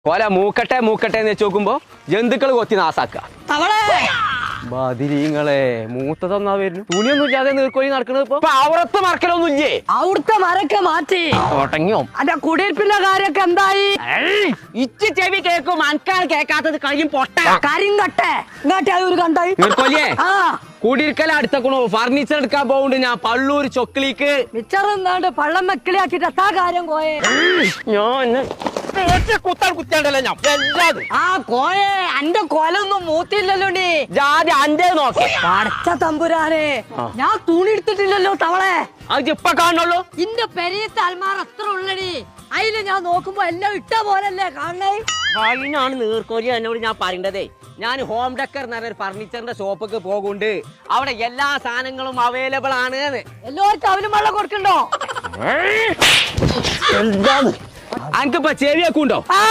കൊല മൂക്കട്ടെ മൂക്കട്ടെ എന്ന് വെച്ച് നോക്കുമ്പോ ജന്തുക്കൾ കൊത്തി നാസാക്ക ബദിരീങ്ങളെ മൂത്തതൊന്നാ വരുന്നു തുണിയൊന്നും ഇല്ലാതെ നീർക്കോലി നടക്കണത് ഇപ്പൊ അവിടത്തെ മറക്കലൊന്നും ഇല്ലേ അവിടുത്തെ മരൊക്കെ മാറ്റി തുടങ്ങിയോ അന്റെ കുടിയിരിപ്പിന്റെ കാര്യൊക്കെ എന്തായി ഇച്ച് ചെവി കേക്കും അനക്കാൾ കേക്കാത്തത് കഴിയും പൊട്ട കരിങ്കട്ടെ ഇങ്ങോട്ടെ ഒരു കണ്ടായി നീർക്കോലിയെ ആ കുടിയിരിക്കല അടുത്തക്കണോ ഫർണിച്ചർ എടുക്കാൻ പോകുന്നുണ്ട് ഞാൻ പള്ളൂർ ചൊക്ലിക്ക് മിച്ചറെന്നാണ്ട് പള്ളം വെക്കിളിയാക്കിട്ട് എത്താ കാര്യം കോയെ കുത്താണ്ടല്ലോ ഞാൻ എല്ലാതും ആ കോയെ അന്റെ കൊലൊന്നും മൂത്തില്ലല്ലോ ജാതി അന്റെ നോക്കേ പടച്ച തമ്പുരാനെ ഞാൻ തുണി എടുത്തിട്ടില്ലല്ലോ തവളെ അത് ഇപ്പൊ കാണുള്ളൂ ഇന്റെ പെരീത്തെ അൽമാർ അത്ര ഉള്ളടി അതില് ഞാൻ നോക്കുമ്പോ എല്ലാം ഇട്ട പോലല്ലേ കാണണേ അതിനാണ് നീർക്കോലി എന്നോട് ഞാൻ പറയേണ്ടതേ ഞാൻ ഹോം ഡെക്കർ എന്ന് പറഞ്ഞ ഫർണിച്ചറിന്റെ ഷോപ്പൊക്കെ പോകുന്നുണ്ട് അവിടെ എല്ലാ സാധനങ്ങളും അവൈലബിൾ ആണ് എല്ലാവർക്കും അവനും വെള്ളം കൊടുക്കണ്ടോ എന്താണ് അനക്കിപ്പോ ചെവിയൊക്കെ ഉണ്ടോ ആ